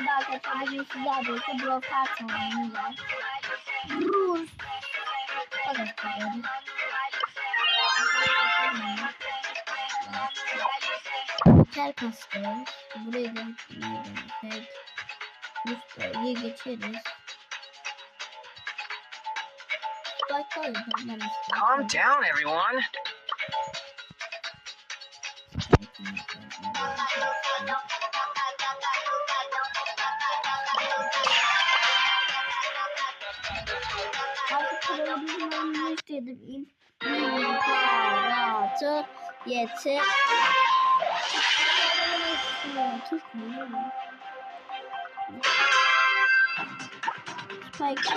Merhaba arkadaşlar, bugün sizlerle birlikte Brawl Stars oynayacağız. Rus. Evet, Kel kastırız. Buraya da pek Rusya'ya geçeriz. Calm down, everyone. Artık televizyonunu istedim. İmparator yeter. Spike.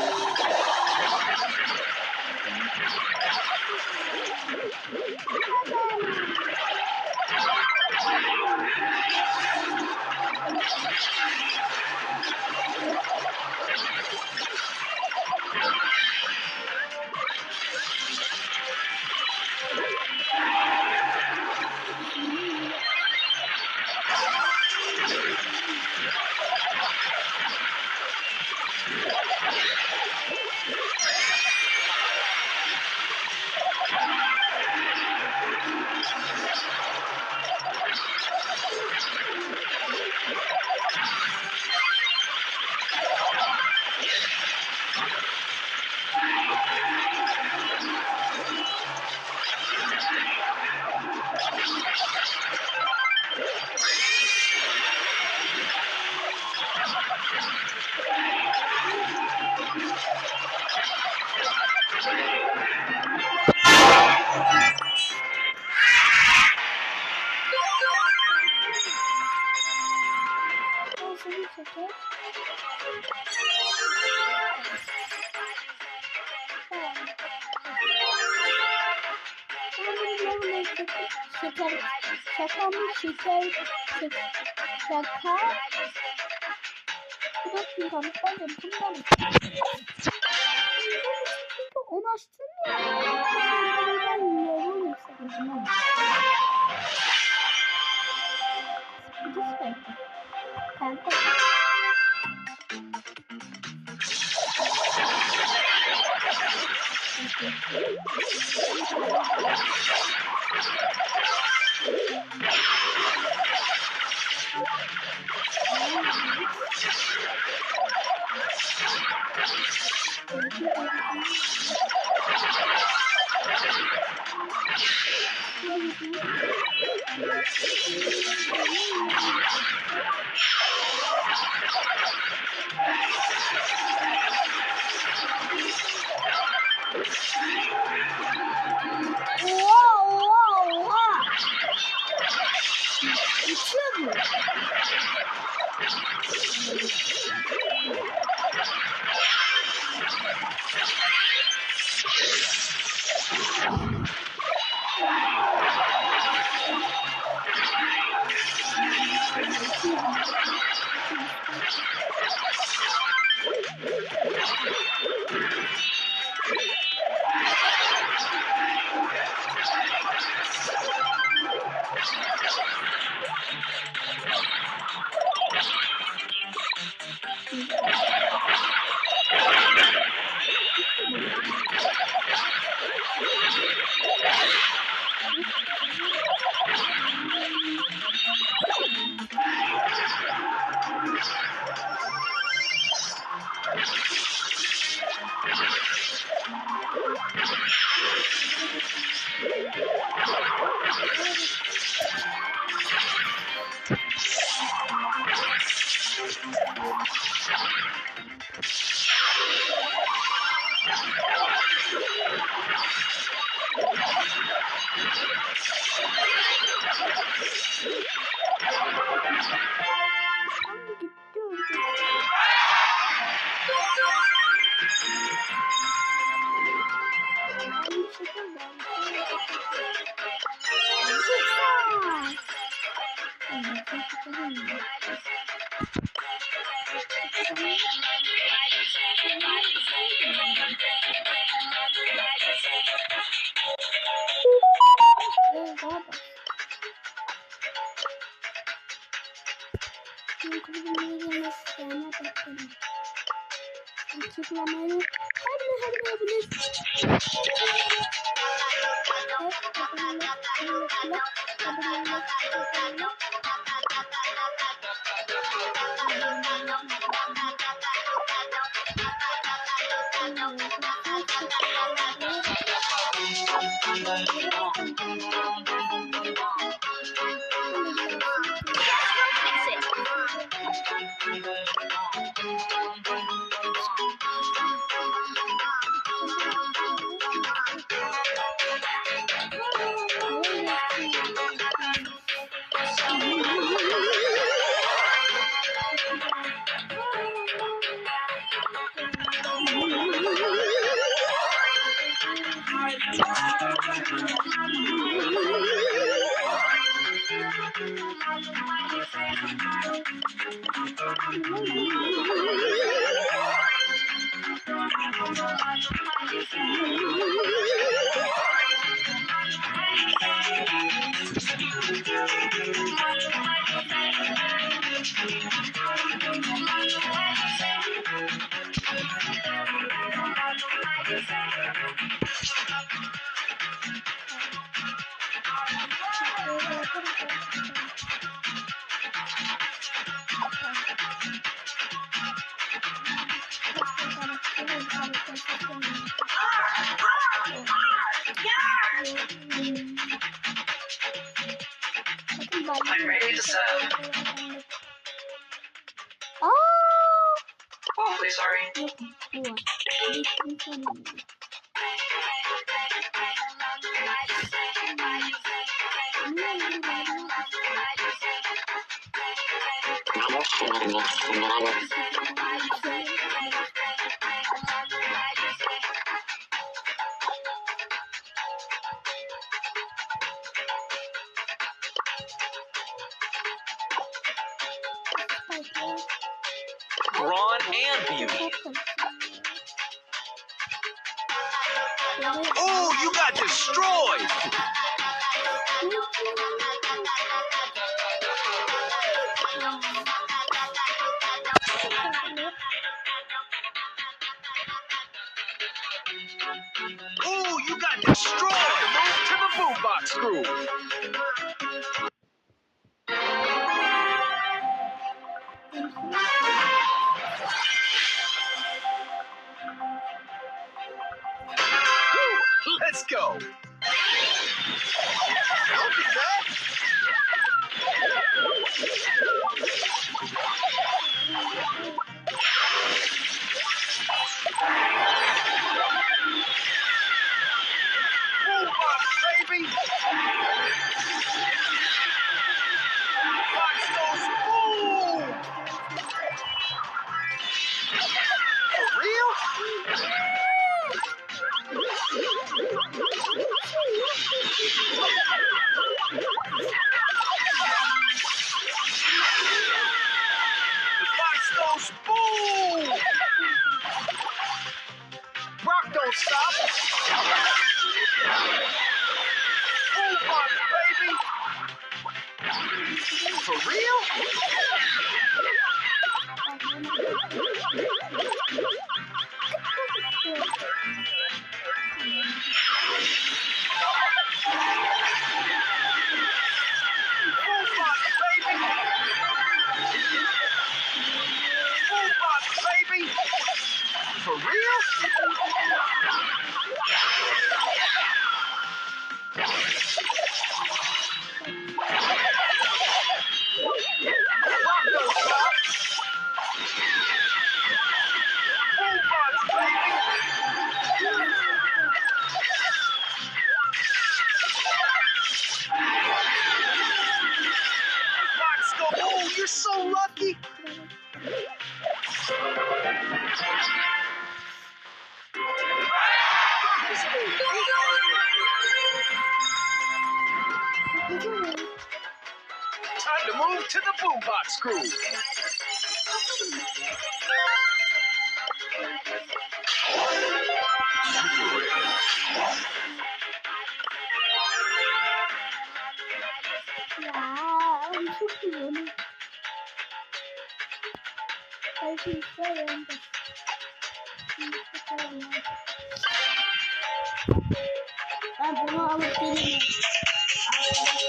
Şaka mı şeker şaka bırakın kanıtlar bundan onu açtın ya ben ne istedim kanka Benim kulübüme gelmezlerine beklerim. Açıklamayı her yapabilir. I'm ready to serve. Oh! Awfully sorry. Brawn and beauty. Oh, you got destroyed! Oh, you got destroyed! Move to the boombox groove. Let's go. Boombox, baby. Box goes boom. For real? The box goes boom. Rock don't stop. Boombox, baby. For real? Boombox, baby. Boombox, baby. For real? Rock don't stop. Boombox, baby. Box go. Oh, you're so lucky. Time to move to the boombox groove. Ya, çok iyi. Ben bunu alıp geliyorum.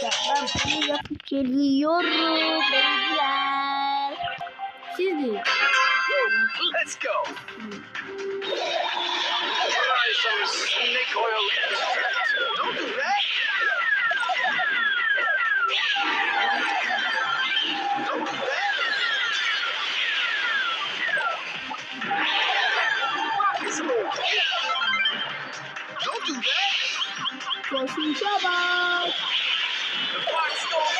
Ben bunu yapıp geliyorum. Beyler. Siz de. Let's go. Try some snake oil extract. Don't do that. Don't do that. Some old shit. Don't do that. Koşun çabuk. The box stole.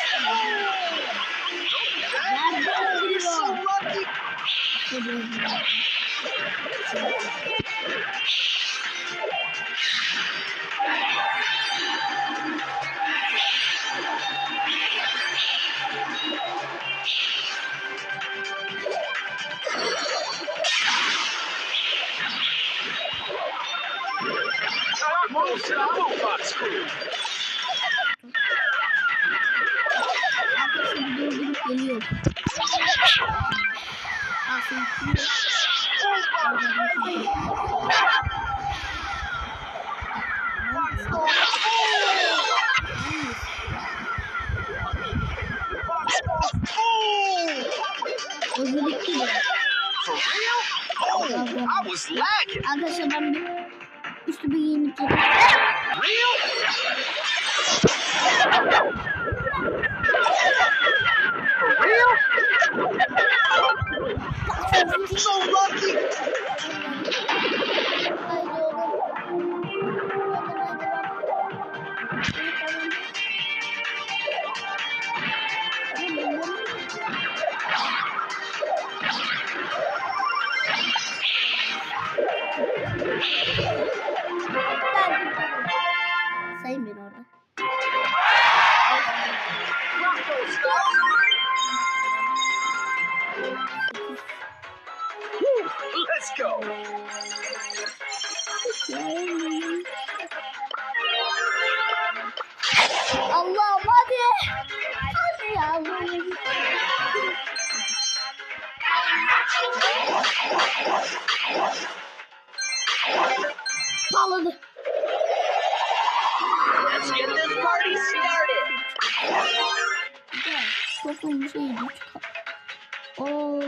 Don't do that. Nerede You're so duruyor? lucky. Move to the boom box crew. Arkadaşım durdurup geliyor. Aslında özellikle de. For real? Oh, I was lagging. Arkadaşlar ben bir üstüme giyinip geliyorum. Real? For real? You're so lucky. Haydi oğlum. Sayın beni orada. Let's go. Allah'ım hadi. Hadi yavrum. Pahalı. Let's get this party started. Güzel. Çok olmuş şeydi. Ooo.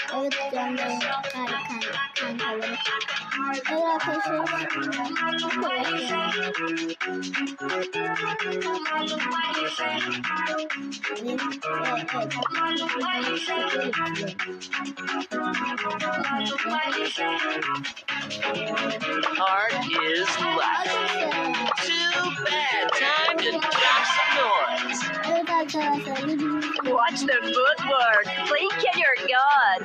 Evet canlarım, kankalarım. Evet arkadaşlar, çok kolay yani. Heart is left. Too bad. Time to drop some noise. Evet arkadaşlar, Watch the footwork. Blink and you're gone.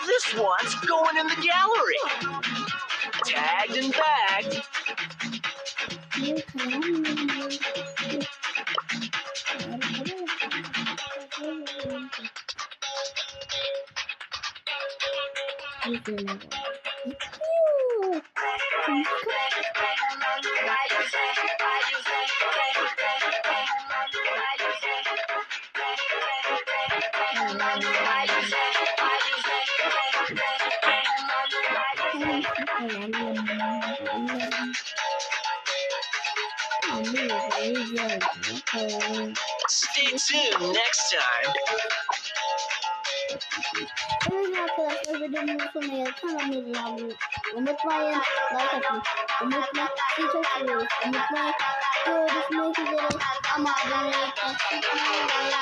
This one's going in the gallery. Tagged and bagged. Stay tuned next time. Evet arkadaşlar videomun sonuna geldik. Kanalıma abone unutmayın. Like atmayı unutmayın. Sizi çok seviyoruz. Unutmayın. Görüşmek üzere. Ama abone olmayı unutmayın.